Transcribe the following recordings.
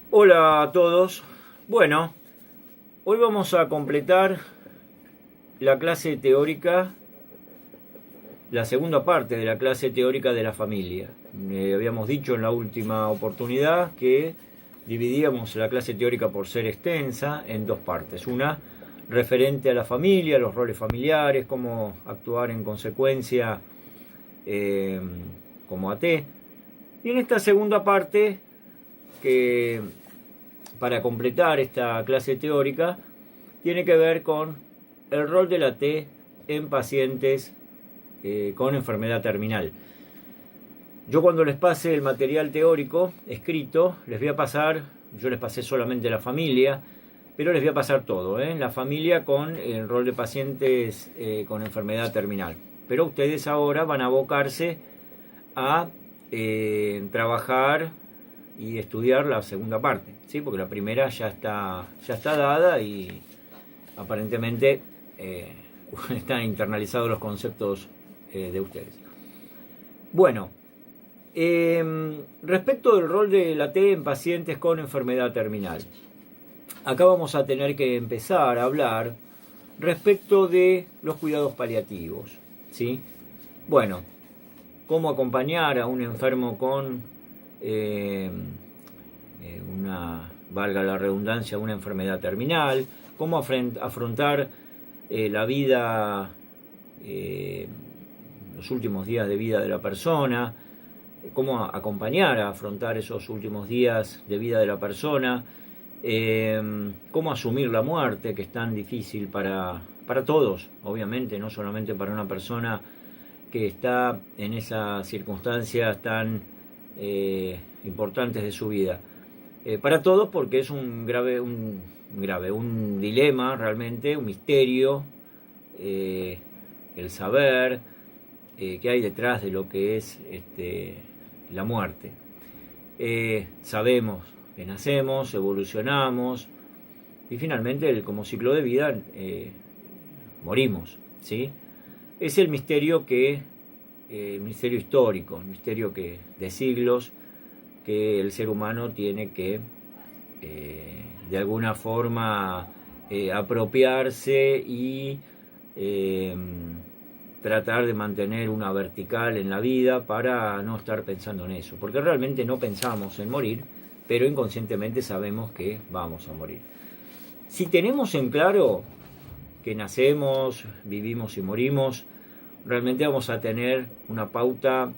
Hola a todos. Bueno, hoy vamos a completar la clase teórica, la segunda parte de la clase teórica de la familia. Habíamos dicho en la última oportunidad que dividíamos la clase teórica por ser extensa en dos partes. Una referente a la familia, los roles familiares, cómo actuar en consecuencia eh, como AT. Y en esta segunda parte, que para completar esta clase teórica, tiene que ver con el rol de la T en pacientes con enfermedad terminal. Yo cuando les pase el material teórico escrito, les voy a pasar, yo les pasé solamente la familia, pero les voy a pasar todo, la familia con el rol de pacientes con enfermedad terminal. Pero ustedes ahora van a abocarse a trabajar y estudiar la segunda parte, ¿sí? Porque la primera ya está dada y aparentemente están internalizados los conceptos de ustedes. Bueno, respecto del rol de la T en pacientes con enfermedad terminal, acá vamos a tener que empezar a hablar respecto de los cuidados paliativos, ¿sí? Bueno, cómo acompañar a un enfermo con valga la redundancia, una enfermedad terminal, cómo afrontar la vida, los últimos días de vida de la persona, cómo acompañar a afrontar esos últimos días de vida de la persona, cómo asumir la muerte, que es tan difícil para todos, obviamente, no solamente para una persona que está en esas circunstancias tan importantes de su vida. Para todos, porque es un dilema realmente, un misterio, el saber qué hay detrás de lo que es la muerte. Sabemos que nacemos, evolucionamos y finalmente, como ciclo de vida, morimos, ¿sí? Es el misterio misterio histórico, el misterio de siglos que el ser humano tiene que de alguna forma apropiarse y tratar de mantener una vertical en la vida para no estar pensando en eso, porque realmente no pensamos en morir, pero inconscientemente sabemos que vamos a morir. Si tenemos en claro que nacemos, vivimos y morimos, realmente vamos a tener una pauta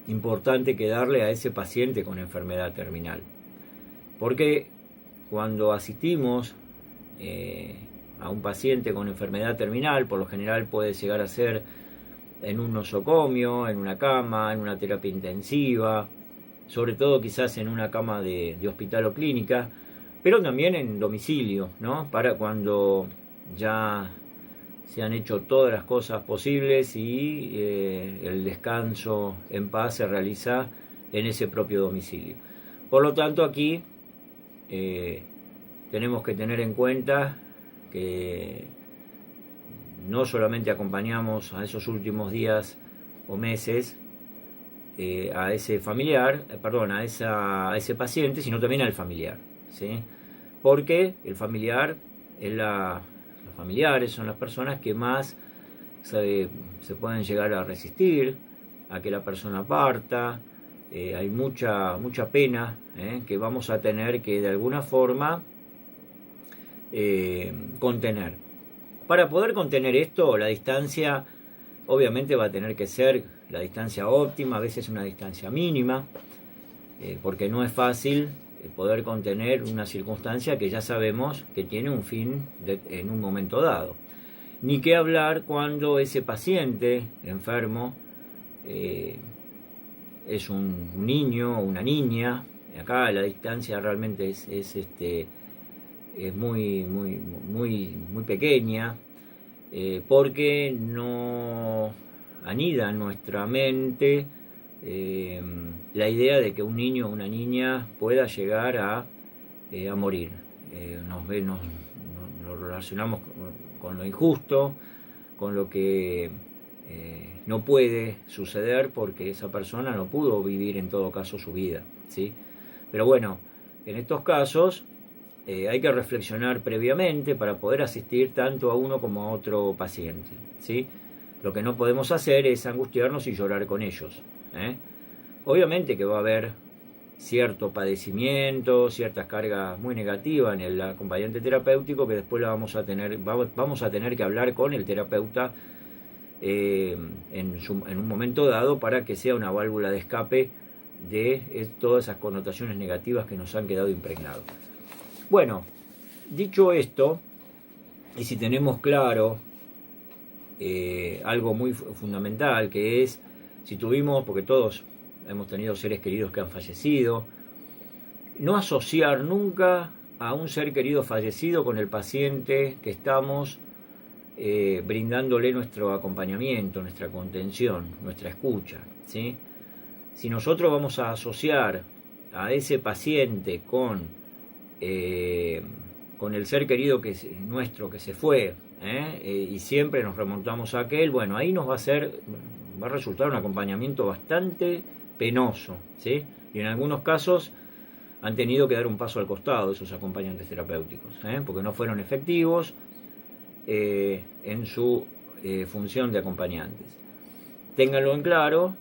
importante que darle a ese paciente con enfermedad terminal. Porque cuando asistimos a un paciente con enfermedad terminal, por lo general puede llegar a ser en un nosocomio, en una cama, en una terapia intensiva, sobre todo quizás en una cama de hospital o clínica, pero también en domicilio, ¿no? Para cuando ya se han hecho todas las cosas posibles y el descanso en paz se realiza en ese propio domicilio. Por lo tanto, aquí tenemos que tener en cuenta que no solamente acompañamos a esos últimos días o meses a ese familiar, a ese paciente, sino también al familiar, ¿sí? Porque el familiar es los familiares son las personas que más se pueden llegar a resistir a que la persona parta. Hay mucha pena que vamos a tener que de alguna forma contener. Para poder contener esto, la distancia obviamente va a tener que ser la distancia óptima, a veces una distancia mínima, porque no es fácil poder contener una circunstancia que ya sabemos que tiene un fin en un momento dado. Ni qué hablar cuando ese paciente enfermo es un niño o una niña. Acá la distancia realmente es muy pequeña, porque no anida en nuestra mente la idea de que un niño o una niña pueda llegar a morir. Nos relacionamos con lo injusto, con lo que no puede suceder porque esa persona no pudo vivir en todo caso su vida, ¿sí? Pero bueno, en estos casos hay que reflexionar previamente para poder asistir tanto a uno como a otro paciente, ¿sí? Lo que no podemos hacer es angustiarnos y llorar con ellos, ¿eh? Obviamente que va a haber cierto padecimiento, ciertas cargas muy negativas en el acompañante terapéutico que después vamos a tener que hablar con el terapeuta en un momento dado para que sea una válvula de escape de todas esas connotaciones negativas que nos han quedado impregnados. Bueno, dicho esto, y si tenemos claro algo muy fundamental, que es, si tuvimos, porque todos hemos tenido seres queridos que han fallecido, no asociar nunca a un ser querido fallecido con el paciente que estamos brindándole nuestro acompañamiento, nuestra contención, nuestra escucha, ¿sí? Si nosotros vamos a asociar a ese paciente con el ser querido nuestro que se fue, y siempre nos remontamos a aquel, bueno, ahí va a resultar un acompañamiento bastante penoso, ¿sí? Y en algunos casos han tenido que dar un paso al costado esos acompañantes terapéuticos, porque no fueron efectivos en su función de acompañantes. Ténganlo en claro,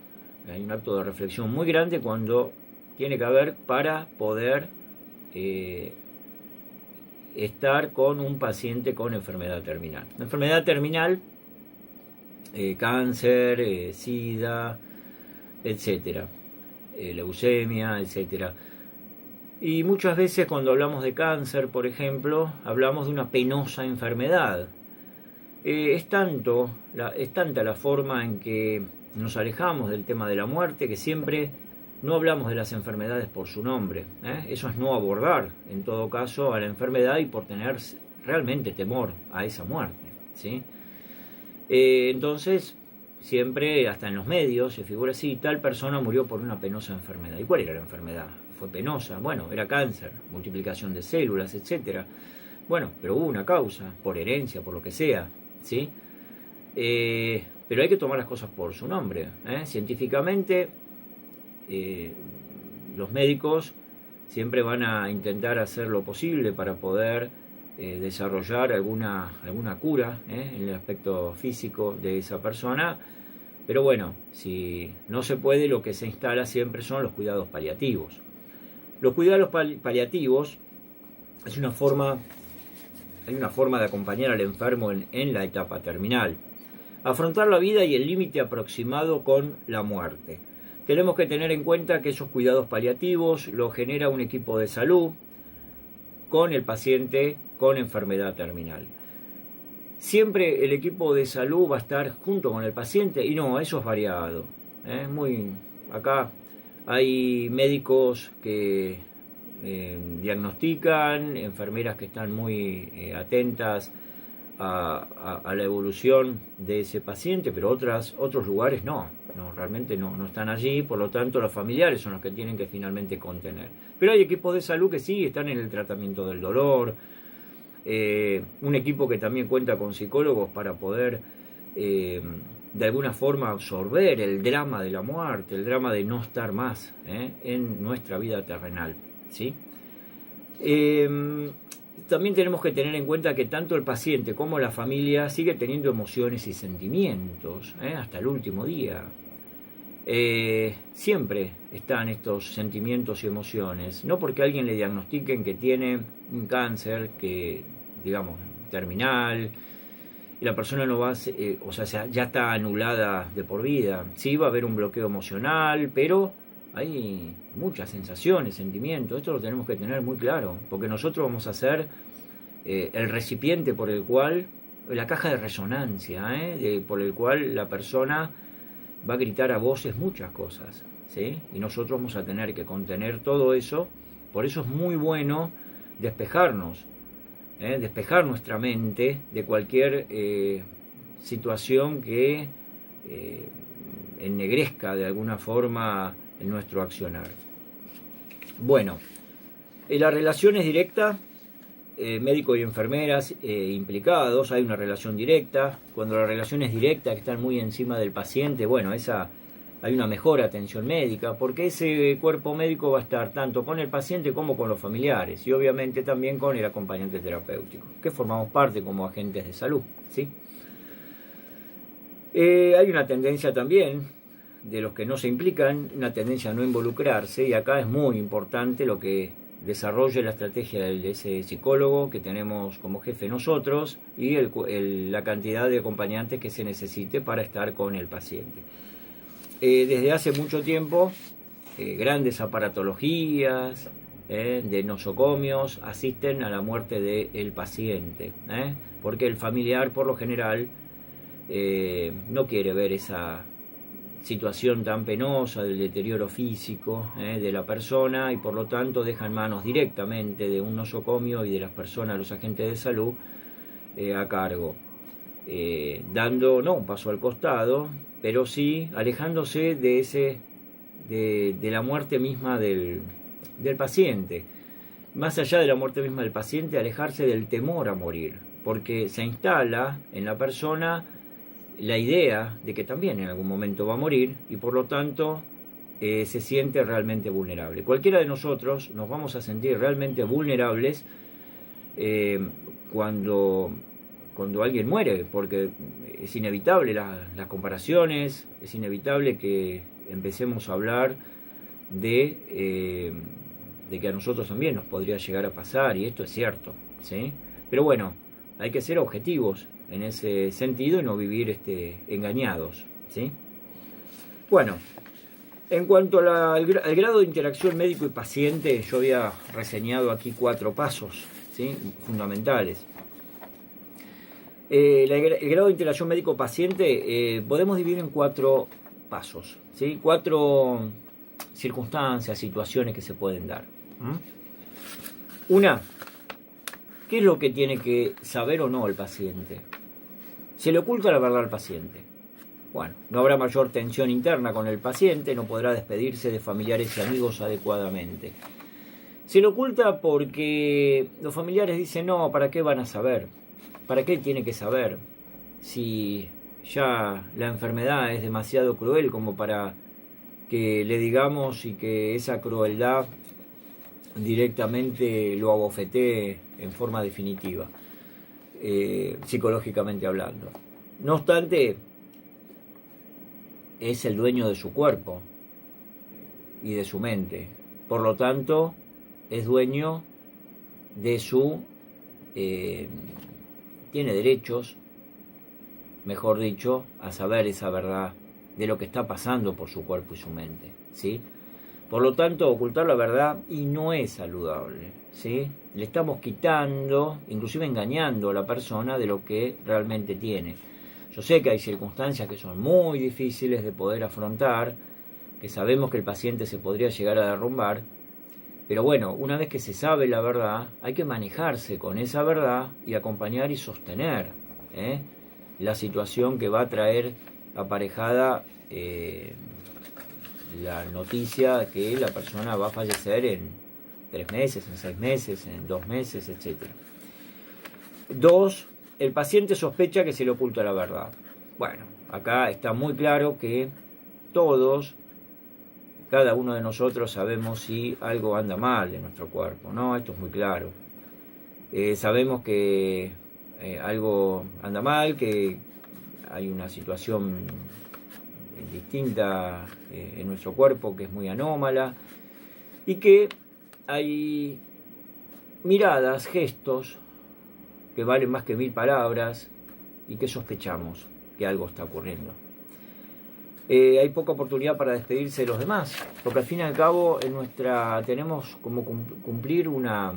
hay un acto de reflexión muy grande cuando tiene que haber para poder estar con un paciente con enfermedad terminal. La enfermedad terminal, cáncer, SIDA, etcétera, leucemia, etcétera. Y muchas veces cuando hablamos de cáncer, por ejemplo, hablamos de una penosa enfermedad. Es tanta la forma en que nos alejamos del tema de la muerte que siempre no hablamos de las enfermedades por su nombre, Eso es no abordar, en todo caso, a la enfermedad y por tener realmente temor a esa muerte, ¿sí? Entonces, siempre, hasta en los medios, se figura así, tal persona murió por una penosa enfermedad. ¿Y cuál era la enfermedad? Fue penosa, bueno, era cáncer, multiplicación de células, etcétera. Bueno, pero hubo una causa, por herencia, por lo que sea, ¿sí? Pero hay que tomar las cosas por su nombre, Científicamente, los médicos siempre van a intentar hacer lo posible para poder desarrollar alguna cura en el aspecto físico de esa persona, pero bueno, si no se puede, lo que se instala siempre son los cuidados paliativos. Los cuidados paliativos hay una forma de acompañar al enfermo en la etapa terminal. Afrontar la vida y el límite aproximado con la muerte. Tenemos que tener en cuenta que esos cuidados paliativos los genera un equipo de salud con el paciente con enfermedad terminal. Siempre el equipo de salud va a estar junto con el paciente y no, eso es variado. Acá hay médicos que diagnostican, enfermeras que están muy atentas a la evolución de ese paciente, pero otros lugares realmente no están allí, por lo tanto los familiares son los que tienen que finalmente contener. Pero hay equipos de salud que sí están en el tratamiento del dolor, un equipo que también cuenta con psicólogos para poder de alguna forma absorber el drama de la muerte, el drama de no estar más en nuestra vida terrenal, ¿sí? También tenemos que tener en cuenta que tanto el paciente como la familia sigue teniendo emociones y sentimientos hasta el último día. Siempre están estos sentimientos y emociones, no porque a alguien le diagnostiquen que tiene un cáncer terminal, y la persona no va ya está anulada de por vida. Sí va a haber un bloqueo emocional, pero hay muchas sensaciones, sentimientos. Esto lo tenemos que tener muy claro, porque nosotros vamos a ser el recipiente por el cual, la caja de resonancia, por el cual la persona va a gritar a voces muchas cosas, ¿sí? Y nosotros vamos a tener que contener todo eso. Por eso es muy bueno despejarnos, despejar nuestra mente de cualquier situación que ennegrezca de alguna forma en nuestro accionar. Bueno, la relación es directa, médicos y enfermeras implicados, hay una relación directa. Cuando la relación es directa, que están muy encima del paciente, bueno, esa hay una mejor atención médica, porque ese cuerpo médico va a estar tanto con el paciente como con los familiares, y obviamente también con el acompañante terapéutico, que formamos parte como agentes de salud, ¿sí? Hay una tendencia también de los que no se implican, una tendencia a no involucrarse, y acá es muy importante lo que desarrolle la estrategia de ese psicólogo que tenemos como jefe nosotros, y la cantidad de acompañantes que se necesite para estar con el paciente. Desde hace mucho tiempo, grandes aparatologías de nosocomios asisten a la muerte del paciente, porque el familiar por lo general no quiere ver esa situación tan penosa del deterioro físico de la persona, y por lo tanto deja en manos directamente de un nosocomio y de las personas, los agentes de salud, a cargo, dando no un paso al costado, pero sí alejándose de la muerte misma del paciente. Más allá de la muerte misma del paciente, alejarse del temor a morir, porque se instala en la persona la idea de que también en algún momento va a morir, y por lo tanto se siente realmente vulnerable. Cualquiera de nosotros nos vamos a sentir realmente vulnerables cuando alguien muere, porque es inevitable las comparaciones, es inevitable que empecemos a hablar de que a nosotros también nos podría llegar a pasar, y esto es cierto, ¿sí? Pero bueno, hay que ser objetivos en ese sentido y no vivir engañados, ¿sí? Bueno, en cuanto al grado de interacción médico y paciente, yo había reseñado aquí 4 pasos, ¿sí?, fundamentales. El grado de interacción médico-paciente podemos dividir en 4 pasos, ¿sí? 4 circunstancias, situaciones que se pueden dar. Una, ¿qué es lo que tiene que saber o no el paciente? ¿Se le oculta la verdad al paciente? Bueno, no habrá mayor tensión interna con el paciente, no podrá despedirse de familiares y amigos adecuadamente. Se le oculta porque los familiares dicen, no, ¿para qué van a saber? ¿Para qué tiene que saber? Si ya la enfermedad es demasiado cruel como para que le digamos y que esa crueldad directamente lo abofetee en forma definitiva, psicológicamente hablando. No obstante, es el dueño de su cuerpo y de su mente. Por lo tanto, es dueño de su... tiene derechos, mejor dicho, a saber esa verdad de lo que está pasando por su cuerpo y su mente, ¿sí? Por lo tanto, ocultar la verdad y no es saludable, ¿sí? Le estamos quitando, inclusive engañando a la persona de lo que realmente tiene. Yo sé que hay circunstancias que son muy difíciles de poder afrontar, que sabemos que el paciente se podría llegar a derrumbar, pero bueno, una vez que se sabe la verdad, hay que manejarse con esa verdad y acompañar y sostener la situación que va a traer aparejada la noticia que la persona va a fallecer en 3 meses, en 6 meses, en 2 meses, etc. 2. El paciente sospecha que se le oculta la verdad. Bueno, acá está muy claro que todos, cada uno de nosotros sabemos si algo anda mal en nuestro cuerpo, ¿no? Esto es muy claro. Sabemos que algo anda mal, que hay una situación distinta en nuestro cuerpo que es muy anómala, y que hay miradas, gestos que valen más que 1000 palabras y que sospechamos que algo está ocurriendo. Hay poca oportunidad para despedirse de los demás, porque al fin y al cabo tenemos como cumplir una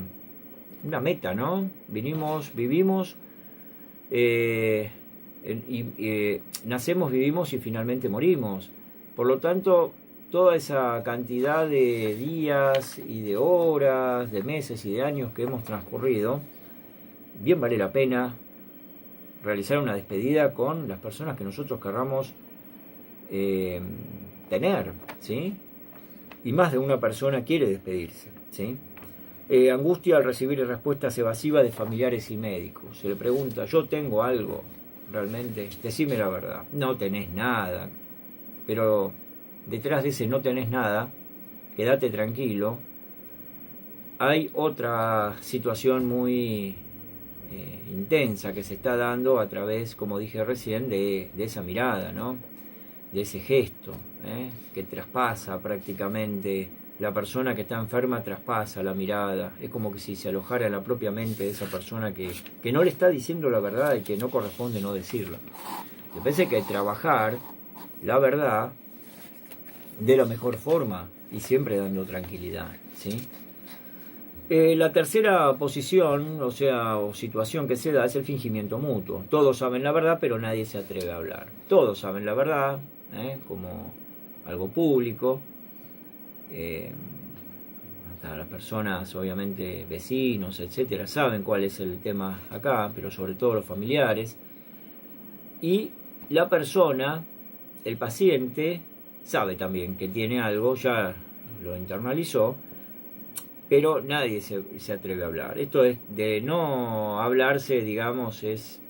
meta, ¿no? Vivimos, nacemos, vivimos y finalmente morimos. Por lo tanto, toda esa cantidad de días y de horas, de meses y de años que hemos transcurrido, bien vale la pena realizar una despedida con las personas que nosotros querramos tener, ¿sí? Y más de una persona quiere despedirse, ¿sí? Angustia al recibir respuestas evasivas de familiares y médicos. Se le pregunta, ¿yo tengo algo? Realmente, decime la verdad. No tenés nada. Pero detrás de ese no tenés nada, quédate tranquilo, hay otra situación muy intensa que se está dando a través, como dije recién, de esa mirada, ¿no? De ese gesto, que traspasa prácticamente. La persona que está enferma traspasa la mirada, es como que si se alojara en la propia mente de esa persona que no le está diciendo la verdad y que no corresponde no decirla. Me parece que hay que trabajar la verdad de la mejor forma y siempre dando tranquilidad, ¿sí? La tercera posición, o situación que se da es el fingimiento mutuo. Todos saben la verdad, pero nadie se atreve a hablar. Todos saben la verdad, como algo público. Hasta las personas, obviamente, vecinos, etcétera, saben cuál es el tema acá, pero sobre todo los familiares. Y la persona, el paciente, sabe también que tiene algo, ya lo internalizó, pero nadie se atreve a hablar. Esto es de no hablarse, digamos, es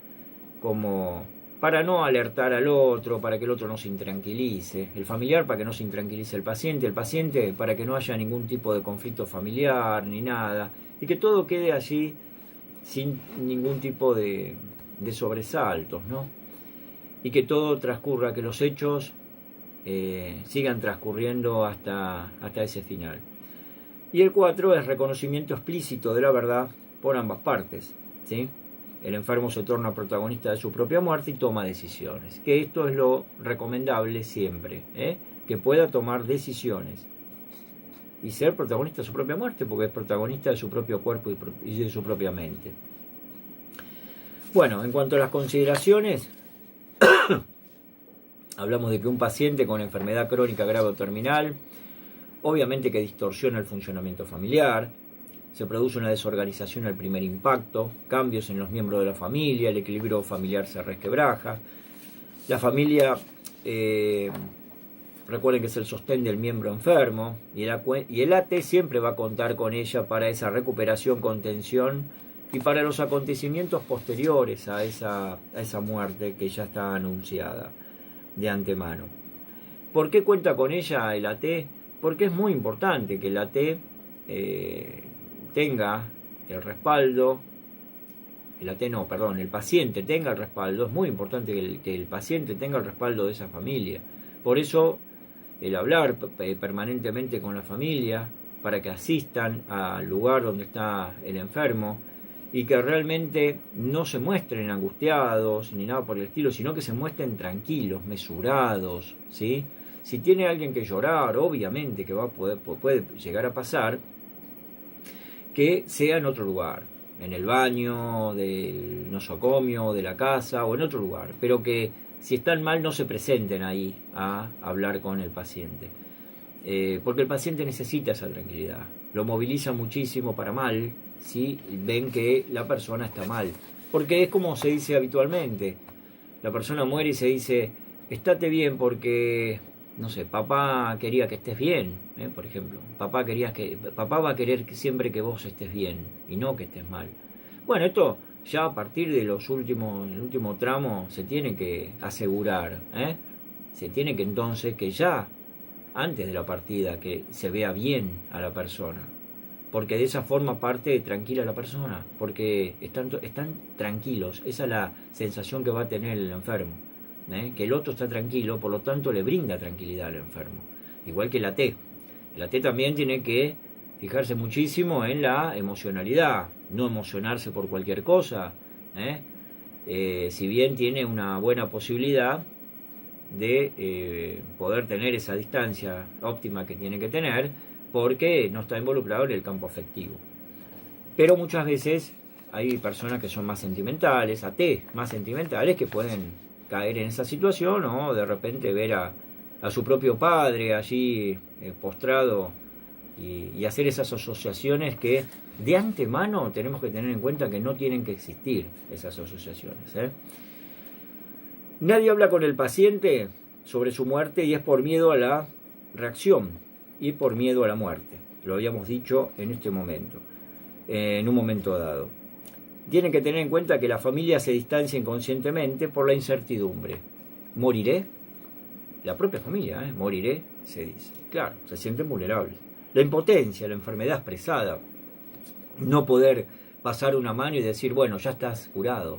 como para no alertar al otro, para que el otro no se intranquilice, el familiar para que no se intranquilice el paciente para que no haya ningún tipo de conflicto familiar ni nada, y que todo quede allí sin ningún tipo de sobresaltos, ¿no? Y que todo transcurra, que los hechos sigan transcurriendo hasta ese final. Y el 4 es reconocimiento explícito de la verdad por ambas partes, ¿sí? El enfermo se torna protagonista de su propia muerte y toma decisiones. Que esto es lo recomendable siempre, que pueda tomar decisiones y ser protagonista de su propia muerte, porque es protagonista de su propio cuerpo y de su propia mente. Bueno, en cuanto a las consideraciones, hablamos de que un paciente con enfermedad crónica grave o terminal, obviamente que distorsiona el funcionamiento familiar, se produce una desorganización al primer impacto, cambios en los miembros de la familia, el equilibrio familiar se resquebraja. La familia, recuerden que es el sostén del miembro enfermo, y el AT siempre va a contar con ella para esa recuperación, contención y para los acontecimientos posteriores a esa muerte que ya está anunciada de antemano. ¿Por qué cuenta con ella el AT? Porque es muy importante que el AT tenga el respaldo, el paciente tenga el respaldo. Es muy importante que el paciente tenga el respaldo de esa familia. Por eso el hablar permanentemente con la familia para que asistan al lugar donde está el enfermo y que realmente no se muestren angustiados ni nada por el estilo, sino que se muestren tranquilos, mesurados, ¿sí? Si tiene alguien que llorar, obviamente que puede llegar a pasar, que sea en otro lugar, en el baño del nosocomio, de la casa o en otro lugar, pero que si están mal no se presenten ahí a hablar con el paciente, porque el paciente necesita esa tranquilidad, lo moviliza muchísimo para mal si ven que la persona está mal, porque es como se dice habitualmente, la persona muere y se dice, estate bien porque, no sé, papá quería que estés bien, por ejemplo. Papá va a querer siempre que vos estés bien y no que estés mal. Bueno, esto ya a partir de el último tramo se tiene que asegurar, se tiene que entonces que ya antes de la partida que se vea bien a la persona, porque de esa forma parte tranquila la persona, porque están tranquilos, esa es la sensación que va a tener el enfermo. Que el otro está tranquilo, por lo tanto le brinda tranquilidad al enfermo. Igual que el AT. El AT también tiene que fijarse muchísimo en la emocionalidad, no emocionarse por cualquier cosa. Si bien tiene una buena posibilidad de poder tener esa distancia óptima que tiene que tener, porque no está involucrado en el campo afectivo. Pero muchas veces hay personas que son más sentimentales, AT más sentimentales, que pueden caer en esa situación o de repente ver a su propio padre allí postrado y hacer esas asociaciones que de antemano tenemos que tener en cuenta que no tienen que existir esas asociaciones. Nadie habla con el paciente sobre su muerte y es por miedo a la reacción y por miedo a la muerte. Lo habíamos dicho en este momento, en un momento dado. Tienen que tener en cuenta que la familia se distancia inconscientemente por la incertidumbre. ¿Moriré? la propia familia, moriré, se dice. Claro, se sienten vulnerables. La impotencia, la enfermedad expresada, no poder pasar una mano y decir, bueno, ya estás curado,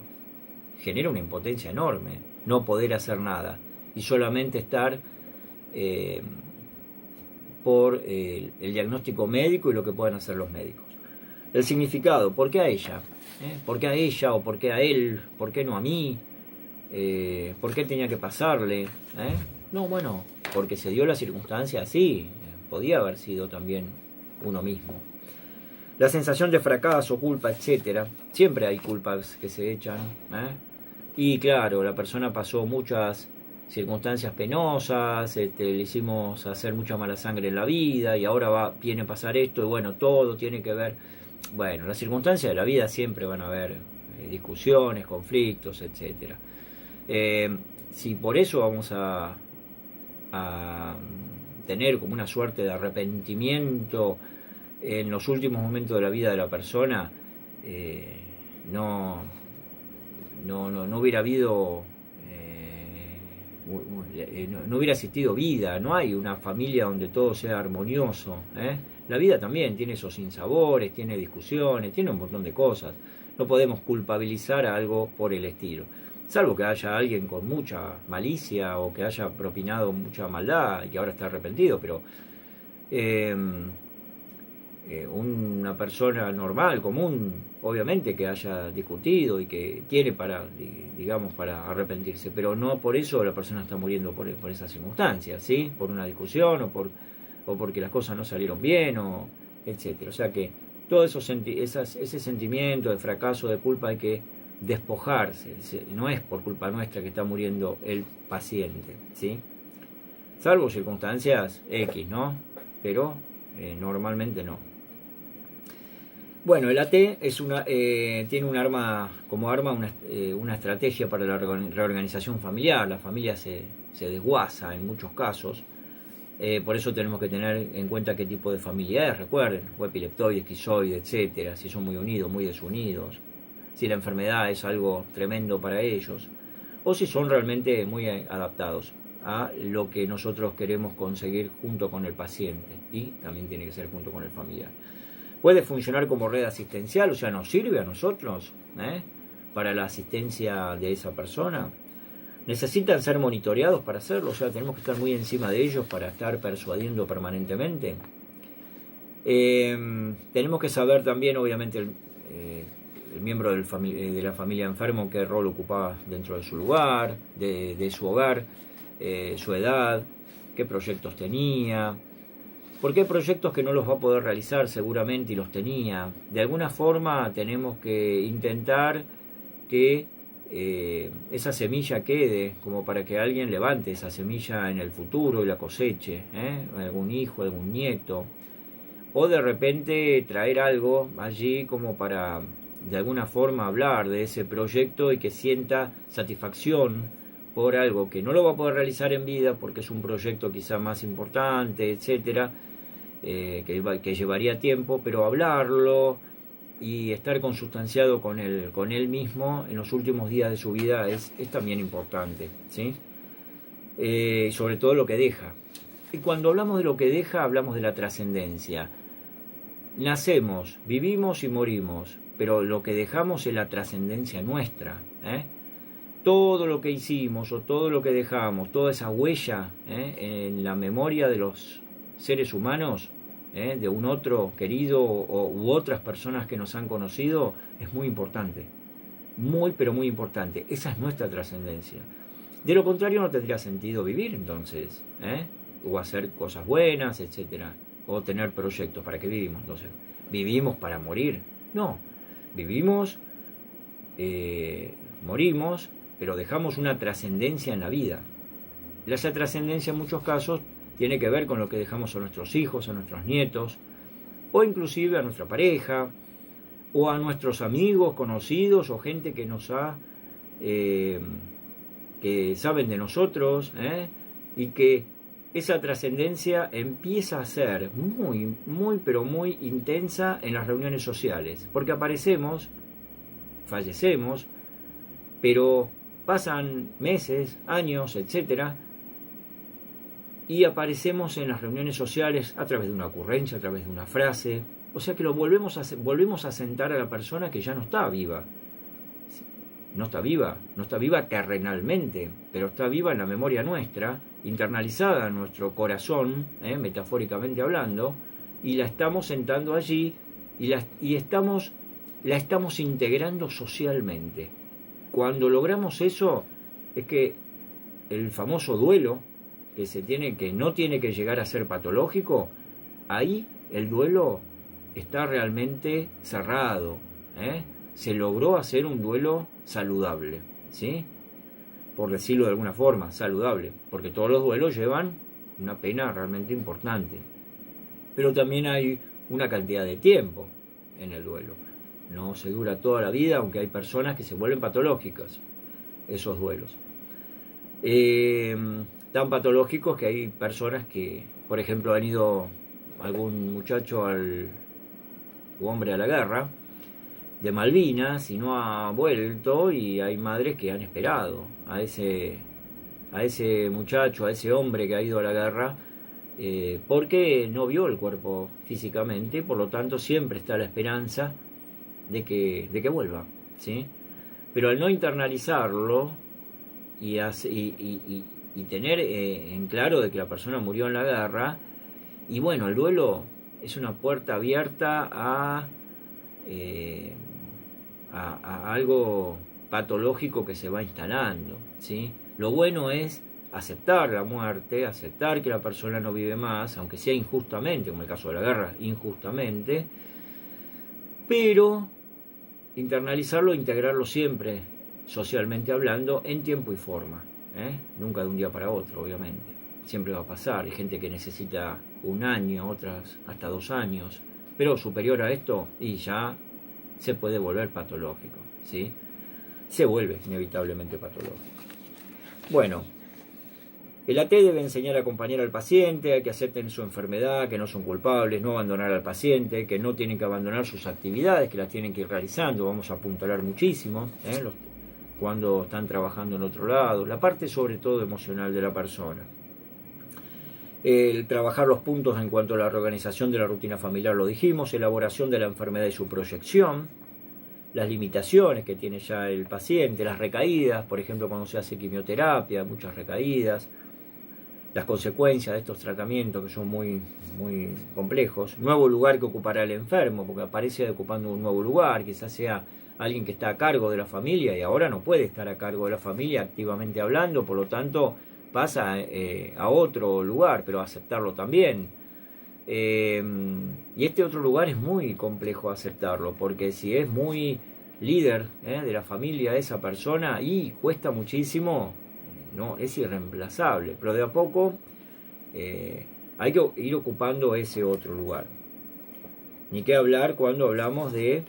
genera una impotencia enorme, no poder hacer nada y solamente estar por el diagnóstico médico y lo que puedan hacer los médicos. El significado, ¿por qué a ella? ¿Por qué a ella o por qué a él? ¿Por qué no a mí? ¿Por qué tenía que pasarle? No, bueno, porque se dio la circunstancia así, podía haber sido también uno mismo. La sensación de fracaso, culpa, etcétera. Siempre hay culpas que se echan. Y claro, la persona pasó muchas circunstancias penosas, le hicimos hacer mucha mala sangre en la vida y ahora viene a pasar esto y bueno, todo tiene que ver. Bueno, las circunstancias de la vida siempre van a haber discusiones, conflictos, etcétera. Si por eso vamos a tener como una suerte de arrepentimiento en los últimos momentos de la vida de la persona, no hubiera habido, no hubiera existido vida. No hay una familia donde todo sea armonioso. La vida también tiene esos sinsabores, tiene discusiones, tiene un montón de cosas. No podemos culpabilizar a algo por el estilo, salvo que haya alguien con mucha malicia o que haya propinado mucha maldad y que ahora está arrepentido, pero una persona normal, común, obviamente que haya discutido y que tiene para arrepentirse, pero no por eso la persona está muriendo por esas circunstancias, ¿sí? Por una discusión o porque las cosas no salieron bien, o etcétera. O sea que todo ese sentimiento de fracaso, de culpa, hay que despojarse. No es por culpa nuestra que está muriendo el paciente, ¿sí? Salvo circunstancias X, ¿no? Pero normalmente no. Bueno, el AT tiene como arma una estrategia para la reorganización familiar. La familia se desguaza en muchos casos. Por eso tenemos que tener en cuenta qué tipo de familia es. Recuerden, o epileptoide, esquizoide, etcétera. Si son muy unidos, muy desunidos. Si la enfermedad es algo tremendo para ellos. O si son realmente muy adaptados a lo que nosotros queremos conseguir junto con el paciente. Y también tiene que ser junto con el familiar. Puede funcionar como red asistencial, o sea, nos sirve a nosotros para la asistencia de esa persona. ¿Necesitan ser monitoreados para hacerlo? O sea, tenemos que estar muy encima de ellos para estar persuadiendo permanentemente. Tenemos que saber también, obviamente, el miembro de la familia enfermo, qué rol ocupaba dentro de su lugar, de su hogar, su edad, qué proyectos tenía. Porque hay proyectos que no los va a poder realizar seguramente y los tenía. De alguna forma tenemos que intentar que esa semilla quede, como para que alguien levante esa semilla en el futuro y la coseche, algún hijo, algún nieto. O de repente traer algo allí como para de alguna forma hablar de ese proyecto y que sienta satisfacción por algo que no lo va a poder realizar en vida porque es un proyecto quizá más importante, etcétera. Que llevaría tiempo, pero hablarlo y estar consustanciado con él mismo en los últimos días de su vida es también importante, ¿sí? Sobre todo lo que deja. Y cuando hablamos de lo que deja, hablamos de la trascendencia. Nacemos, vivimos y morimos, pero lo que dejamos es la trascendencia nuestra, Todo lo que hicimos o todo lo que dejamos, toda esa huella en la memoria de los seres humanos, de un otro querido u otras personas que nos han conocido, es muy importante. Muy, pero muy importante. Esa es nuestra trascendencia. De lo contrario no tendría sentido vivir entonces, o hacer cosas buenas, etcétera, o tener proyectos. ¿Para qué vivimos entonces? ¿Vivimos para morir? No. Vivimos, morimos, pero dejamos una trascendencia en la vida. Esa trascendencia en muchos casos tiene que ver con lo que dejamos a nuestros hijos, a nuestros nietos, o inclusive a nuestra pareja, o a nuestros amigos, conocidos, o gente que nos que saben de nosotros, y que esa trascendencia empieza a ser muy, muy, pero muy intensa en las reuniones sociales, porque aparecemos, fallecemos, pero pasan meses, años, etcétera, y aparecemos en las reuniones sociales a través de una ocurrencia, a través de una frase. O sea que volvemos a sentar a la persona que ya no está viva. No está viva terrenalmente, pero está viva en la memoria nuestra, internalizada en nuestro corazón, metafóricamente hablando, y la estamos sentando allí y la estamos integrando socialmente. Cuando logramos eso, es que el famoso duelo, que no tiene que llegar a ser patológico, ahí el duelo está realmente cerrado, se logró hacer un duelo saludable, ¿sí? Por decirlo de alguna forma, saludable, porque todos los duelos llevan una pena realmente importante, pero también hay una cantidad de tiempo en el duelo. No se dura toda la vida, aunque hay personas que se vuelven patológicas esos duelos. Tan patológicos que hay personas que, por ejemplo, han ido algún muchacho o hombre a la guerra de Malvinas y no ha vuelto, y hay madres que han esperado a ese muchacho, a ese hombre que ha ido a la guerra, porque no vio el cuerpo físicamente, por lo tanto siempre está la esperanza de que vuelva, ¿sí? Pero al no internalizarlo y tener en claro de que la persona murió en la guerra, y bueno, el duelo es una puerta abierta a algo patológico que se va instalando, ¿sí? Lo bueno es aceptar la muerte, aceptar que la persona no vive más, aunque sea injustamente, como el caso de la guerra, injustamente, pero internalizarlo, integrarlo siempre, socialmente hablando, en tiempo y forma, nunca de un día para otro, obviamente. Siempre va a pasar, hay gente que necesita 1 año, otras hasta 2 años, pero superior a esto, y ya se puede volver patológico, ¿sí? Se vuelve inevitablemente patológico. Bueno, el AT debe enseñar a acompañar al paciente, a que acepten su enfermedad, que no son culpables, no abandonar al paciente, que no tienen que abandonar sus actividades, que las tienen que ir realizando. Vamos a apuntalar muchísimo cuando están trabajando en otro lado, la parte sobre todo emocional de la persona. El trabajar los puntos en cuanto a la reorganización de la rutina familiar, lo dijimos, elaboración de la enfermedad y su proyección, las limitaciones que tiene ya el paciente, las recaídas, por ejemplo cuando se hace quimioterapia, muchas recaídas, las consecuencias de estos tratamientos que son muy, muy complejos, nuevo lugar que ocupará el enfermo, porque aparece ocupando un nuevo lugar, quizás sea alguien que está a cargo de la familia y ahora no puede estar a cargo de la familia activamente hablando, por lo tanto pasa a otro lugar, pero a aceptarlo también. Y este otro lugar es muy complejo aceptarlo, porque si es muy líder de la familia esa persona, y cuesta muchísimo, no es irreemplazable, pero de a poco hay que ir ocupando ese otro lugar. Ni qué hablar cuando hablamos de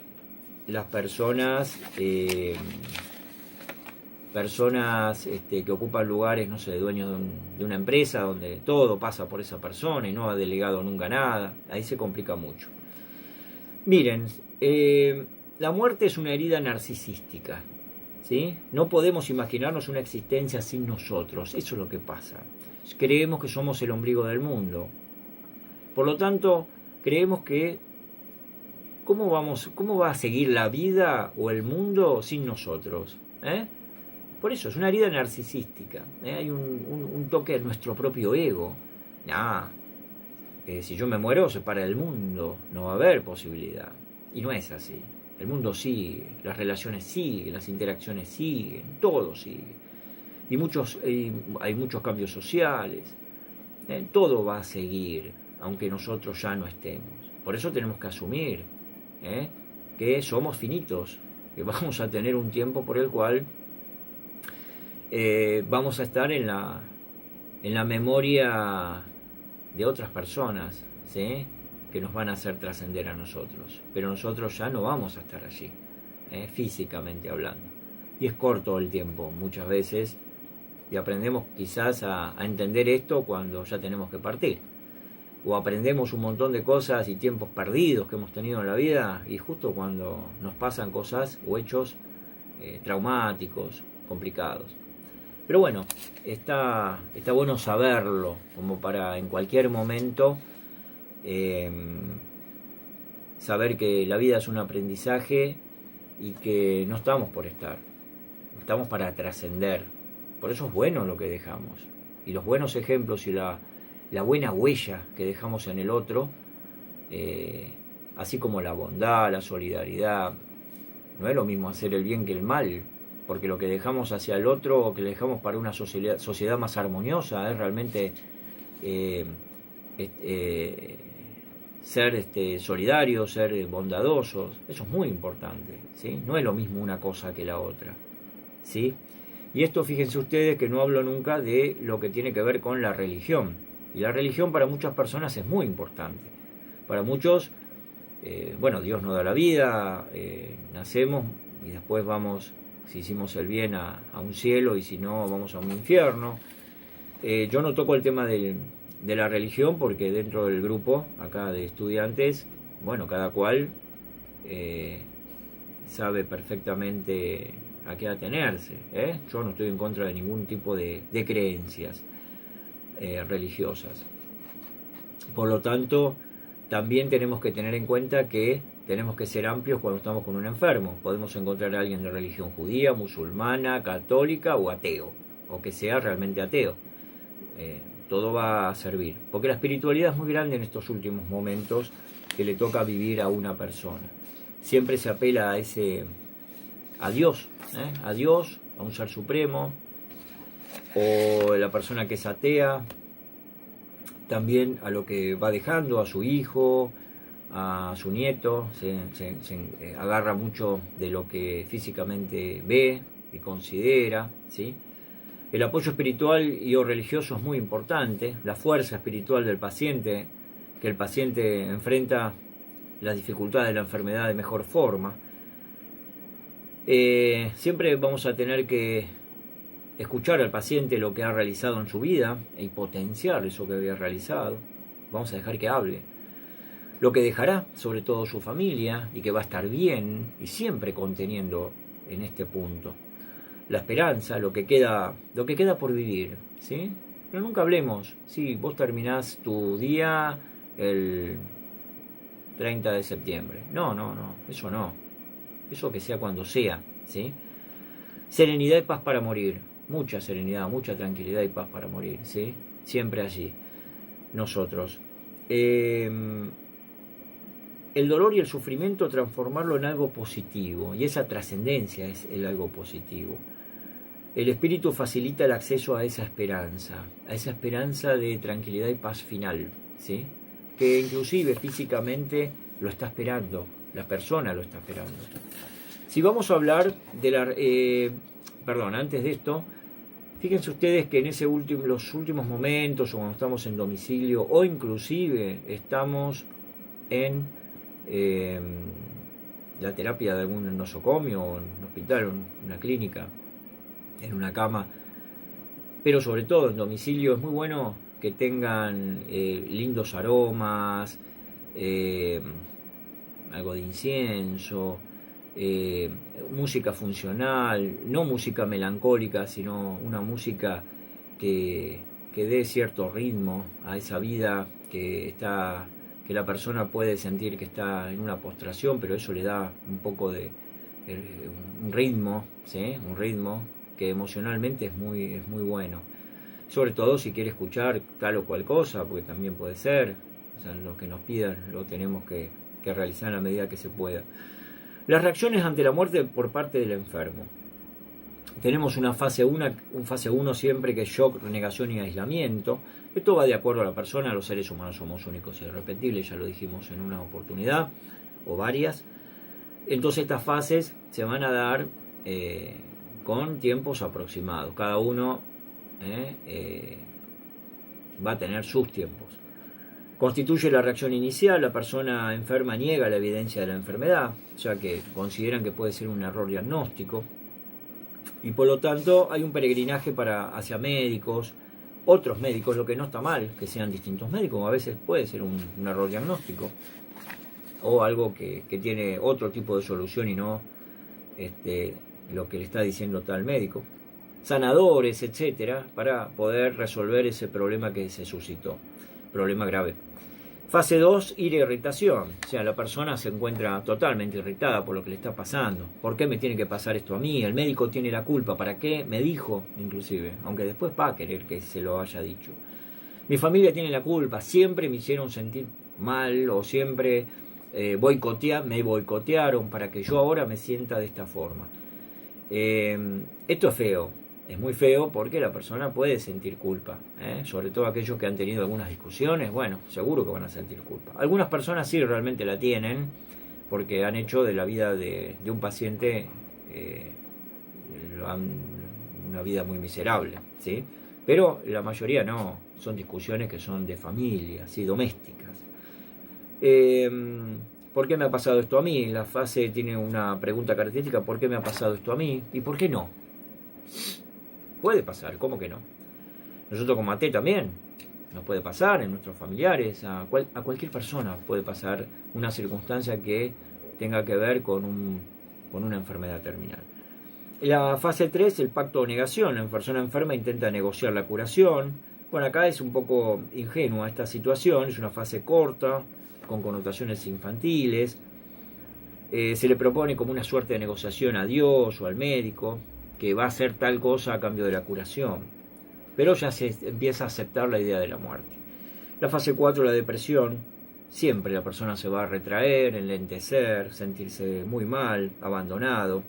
las personas que ocupan lugares, no sé, dueños de una empresa donde todo pasa por esa persona y no ha delegado nunca nada. Ahí se complica mucho. Miren, la muerte es una herida narcisística, ¿sí? No podemos imaginarnos una existencia sin nosotros. Eso es lo que pasa. Creemos que somos el ombligo del mundo. Por lo tanto, creemos que ¿cómo va a seguir la vida o el mundo sin nosotros? Por eso, es una herida narcisística. Hay un toque de nuestro propio ego. Si yo me muero, se para el mundo. No va a haber posibilidad. Y no es así. El mundo sigue, las relaciones siguen, las interacciones siguen, todo sigue. Y hay muchos cambios sociales. Todo va a seguir, aunque nosotros ya no estemos. Por eso tenemos que asumir que somos finitos, que vamos a tener un tiempo por el cual vamos a estar en la memoria de otras personas, ¿sí? Que nos van a hacer trascender a nosotros, pero nosotros ya no vamos a estar allí, físicamente hablando, y es corto el tiempo muchas veces, y aprendemos quizás a entender esto cuando ya tenemos que partir, o aprendemos un montón de cosas y tiempos perdidos que hemos tenido en la vida, y justo cuando nos pasan cosas o hechos traumáticos, complicados. Pero bueno, está bueno saberlo, como para en cualquier momento saber que la vida es un aprendizaje y que no estamos por estar, estamos para trascender. Por eso es bueno lo que dejamos. Y los buenos ejemplos y la buena huella que dejamos en el otro, así como la bondad, la solidaridad. No es lo mismo hacer el bien que el mal, porque lo que dejamos hacia el otro o que le dejamos para una sociedad más armoniosa es realmente ser solidarios, ser bondadosos. Eso es muy importante, ¿sí? No es lo mismo una cosa que la otra, ¿sí? Y esto, fíjense ustedes que no hablo nunca de lo que tiene que ver con la religión. Y la religión para muchas personas es muy importante. Para muchos, bueno, Dios nos da la vida, nacemos y después vamos, si hicimos el bien, a un cielo, y si no, vamos a un infierno. Yo no toco el tema de la religión porque dentro del grupo acá de estudiantes, bueno, cada cual sabe perfectamente a qué atenerse. Yo no estoy en contra de ningún tipo de creencias religiosas. Por lo tanto, también tenemos que tener en cuenta que tenemos que ser amplios cuando estamos con un enfermo. Podemos encontrar a alguien de religión judía, musulmana, católica o ateo, o que sea realmente ateo. Todo va a servir, porque la espiritualidad es muy grande en estos últimos momentos que le toca vivir a una persona. Siempre se apela a Dios, a Dios, a un ser supremo, o la persona que es atea, también a lo que va dejando, a su hijo, a su nieto, se agarra mucho de lo que físicamente ve y considera, ¿sí? El apoyo espiritual y o religioso es muy importante, la fuerza espiritual del paciente, que el paciente enfrenta las dificultades de la enfermedad de mejor forma. Siempre vamos a tener que escuchar al paciente lo que ha realizado en su vida y potenciar eso que había realizado. Vamos a dejar que hable. Lo que dejará, sobre todo su familia, y que va a estar bien, y siempre conteniendo en este punto la esperanza, lo que queda por vivir, ¿sí? Pero nunca hablemos, sí, vos terminás tu día el 30 de septiembre. No, eso no. Eso que sea cuando sea, ¿sí? Serenidad y paz para morir. Mucha serenidad, mucha tranquilidad y paz para morir, ¿sí? Siempre allí. Nosotros. El dolor y el sufrimiento, transformarlo en algo positivo. Y esa trascendencia es el algo positivo. El espíritu facilita el acceso a esa esperanza de tranquilidad y paz final, ¿sí? Que inclusive físicamente lo está esperando, la persona lo está esperando. Si vamos a hablar de antes de esto, fíjense ustedes que en los últimos momentos, o cuando estamos en domicilio, o inclusive estamos en la terapia de algún nosocomio, o en un hospital, o en una clínica, en una cama, pero sobre todo en domicilio, es muy bueno que tengan lindos aromas, algo de incienso, música funcional, no música melancólica, sino una música que dé cierto ritmo a esa vida que la persona puede sentir que está en una postración, pero eso le da un poco de un ritmo, ¿sí? Un ritmo que emocionalmente es muy bueno. Sobre todo si quiere escuchar tal o cual cosa, porque también puede ser. O sea, lo que nos pidan lo tenemos que realizar en la medida que se pueda. Las reacciones ante la muerte por parte del enfermo. Tenemos un fase 1 siempre, que es shock, negación y aislamiento. Esto va de acuerdo a la persona. Los seres humanos somos únicos e irrepetibles, ya lo dijimos en una oportunidad o varias. Entonces estas fases se van a dar con tiempos aproximados. Cada uno va a tener sus tiempos. Constituye la reacción inicial. La persona enferma niega la evidencia de la enfermedad, ya que consideran que puede ser un error diagnóstico. Y por lo tanto hay un peregrinaje hacia médicos, otros médicos, lo que no está mal, que sean distintos médicos. A veces puede ser un error diagnóstico, o algo que tiene otro tipo de solución y no lo que le está diciendo tal médico. sanadores, etcétera, para poder resolver ese problema que se suscitó, problema grave. Fase 2, ira e irritación. O sea, la persona se encuentra totalmente irritada por lo que le está pasando. ¿Por qué me tiene que pasar esto a mí? El médico tiene la culpa. ¿Para qué? Me dijo, inclusive. Aunque después va a querer que se lo haya dicho. Mi familia tiene la culpa. Siempre me hicieron sentir mal o siempre me boicotearon para que yo ahora me sienta de esta forma. Esto es feo. Es muy feo porque la persona puede sentir culpa, sobre todo aquellos que han tenido algunas discusiones, bueno, seguro que van a sentir culpa. Algunas personas sí realmente la tienen porque han hecho de la vida de un paciente una vida muy miserable, ¿sí? Pero la mayoría no, son discusiones que son de familia, ¿sí? Domésticas. ¿Por qué me ha pasado esto a mí? La fase tiene una pregunta característica: ¿por qué me ha pasado esto a mí? ¿Y por qué no? Puede pasar, ¿cómo que no? Nosotros como AT también nos puede pasar, en nuestros familiares, a cualquier persona puede pasar una circunstancia que tenga que ver con una enfermedad terminal. La fase 3, el pacto o negación. La persona enferma intenta negociar la curación. Bueno, acá es un poco ingenua esta situación, es una fase corta, con connotaciones infantiles. Se le propone como una suerte de negociación a Dios o al médico, que va a hacer tal cosa a cambio de la curación. Pero ya se empieza a aceptar la idea de la muerte. La fase 4, la depresión. Siempre la persona se va a retraer, enlentecer, sentirse muy mal, abandonado.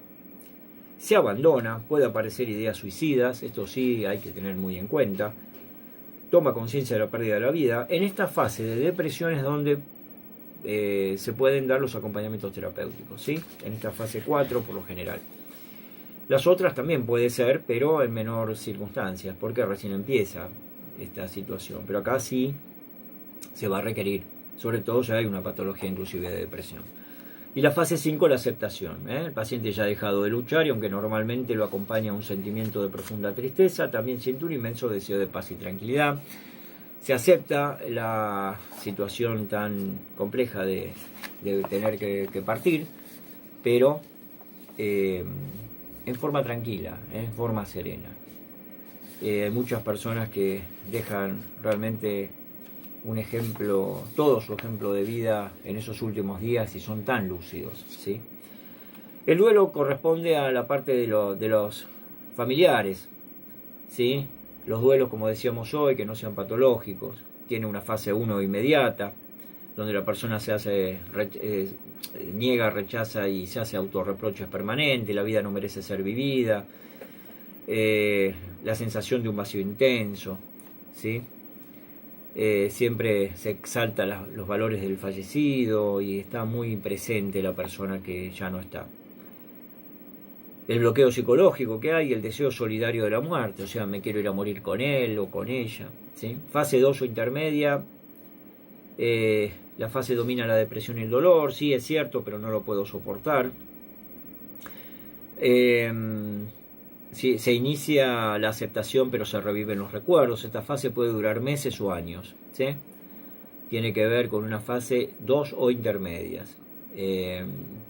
Se abandona, puede aparecer ideas suicidas, esto sí hay que tener muy en cuenta. Toma conciencia de la pérdida de la vida. En esta fase de depresión es donde se pueden dar los acompañamientos terapéuticos, ¿sí? En esta fase 4 por lo general. Las otras también puede ser, pero en menor circunstancias, porque recién empieza esta situación. Pero acá sí se va a requerir, sobre todo si hay una patología inclusive de depresión. Y la fase 5, la aceptación. El paciente ya ha dejado de luchar y aunque normalmente lo acompaña un sentimiento de profunda tristeza, también siente un inmenso deseo de paz y tranquilidad. Se acepta la situación tan compleja de tener que partir, pero en forma tranquila, en forma serena. Hay muchas personas que dejan realmente un ejemplo, todo su ejemplo de vida en esos últimos días y son tan lúcidos, ¿sí? El duelo corresponde a la parte de los familiares, ¿sí? Los duelos, como decíamos hoy, que no sean patológicos, tiene una fase 1 inmediata, donde la persona se hace niega, rechaza y se hace autorreproches permanentes, la vida no merece ser vivida, la sensación de un vacío intenso, ¿sí? Siempre se exalta los valores del fallecido y está muy presente la persona que ya no está. El bloqueo psicológico que hay, el deseo solidario de la muerte, o sea, me quiero ir a morir con él o con ella, ¿sí? Fase 2 o intermedia. La fase domina la depresión y el dolor, sí es cierto, pero no lo puedo soportar. Sí, se inicia la aceptación, pero se reviven los recuerdos. Esta fase puede durar meses o años, ¿sí? Tiene que ver con una fase 2 o intermedias.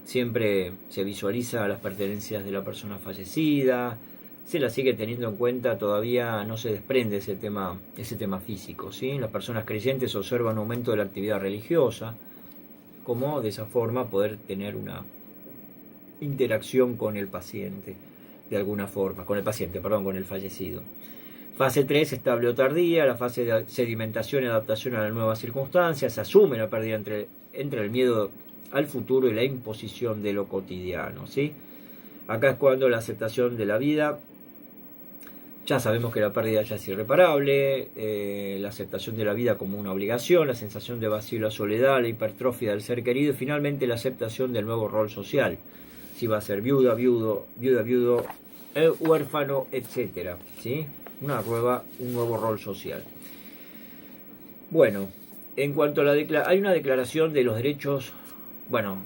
Siempre se visualiza las pertenencias de la persona fallecida, se la sigue teniendo en cuenta, todavía no se desprende ese tema físico, ¿sí? Las personas creyentes observan un aumento de la actividad religiosa, como de esa forma poder tener una interacción con el paciente, de alguna forma, con el fallecido. Fase 3, estable o tardía, la fase de sedimentación y adaptación a las nuevas circunstancias, se asume la pérdida entre el miedo al futuro y la imposición de lo cotidiano, ¿sí? Acá es cuando la aceptación de la vida, ya sabemos que la pérdida ya es irreparable, la aceptación de la vida como una obligación, la sensación de vacío y la soledad, la hipertrofia del ser querido y finalmente la aceptación del nuevo rol social, si va a ser viuda, viudo, huérfano, etcétera, ¿sí? Un nuevo rol social. Bueno, en cuanto a hay una declaración de los derechos, bueno,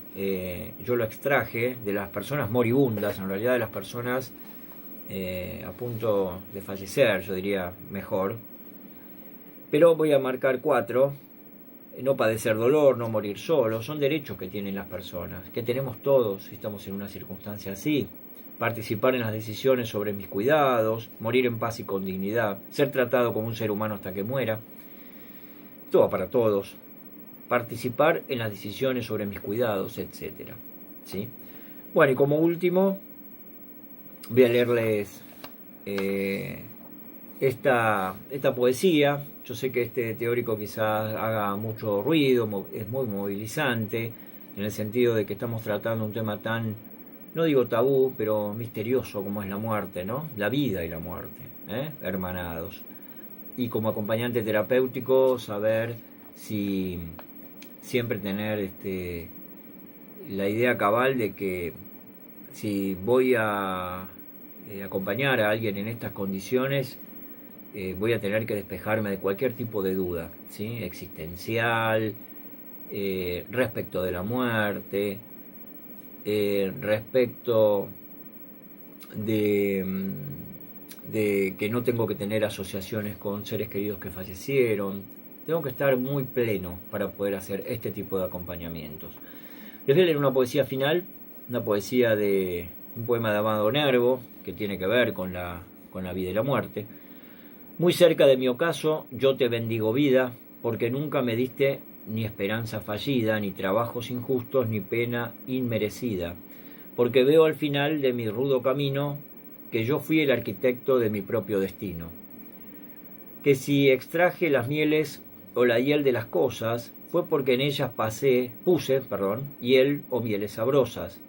yo lo extraje de las personas moribundas, en realidad de las personas a punto de fallecer, yo diría mejor, pero voy a marcar 4. No padecer dolor, no morir solo, son derechos que tienen las personas, que tenemos todos si estamos en una circunstancia así. participar en las decisiones sobre mis cuidados, morir en paz y con dignidad, ser tratado como un ser humano hasta que muera. Esto va para todos. Participar en las decisiones sobre mis cuidados, etc. ¿Sí? Bueno, y como último, voy a leerles esta poesía. Yo sé que este teórico quizás haga mucho ruido, es muy movilizante, en el sentido de que estamos tratando un tema tan, no digo tabú, pero misterioso como es la muerte, ¿no? La vida y la muerte, hermanados. Y como acompañante terapéutico, saber si siempre tener la idea cabal de que si voy a acompañar a alguien en estas condiciones, voy a tener que despejarme de cualquier tipo de duda, ¿sí? Existencial, respecto de la muerte, respecto de que no tengo que tener asociaciones con seres queridos que fallecieron. Tengo que estar muy pleno para poder hacer este tipo de acompañamientos. Les voy a leer una poesía final, una poesía de un poema de Amado Nervo, que tiene que ver con la vida y la muerte. Muy cerca de mi ocaso, yo te bendigo vida, porque nunca me diste ni esperanza fallida, ni trabajos injustos, ni pena inmerecida, porque veo al final de mi rudo camino que yo fui el arquitecto de mi propio destino. Que si extraje las mieles o la hiel de las cosas, fue porque en ellas puse hiel o mieles sabrosas.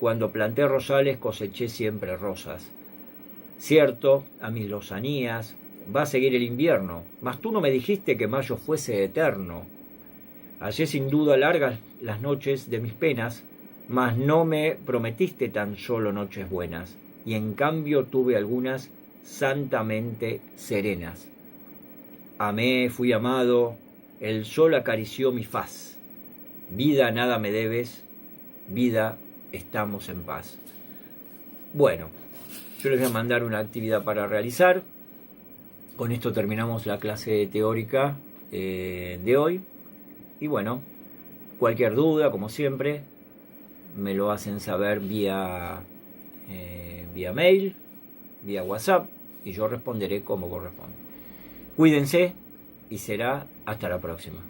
Cuando planté rosales coseché siempre rosas. Cierto, a mis lozanías va a seguir el invierno, mas tú no me dijiste que mayo fuese eterno. Hallé sin duda largas las noches de mis penas, mas no me prometiste tan solo noches buenas, y en cambio tuve algunas santamente serenas. Amé, fui amado, el sol acarició mi faz. Vida, nada me debes, vida, estamos en paz. Bueno, yo les voy a mandar una actividad para realizar. Con esto terminamos la clase teórica de hoy. Y bueno, cualquier duda, como siempre, me lo hacen saber vía mail, vía WhatsApp, y yo responderé como corresponde. Cuídense y será hasta la próxima.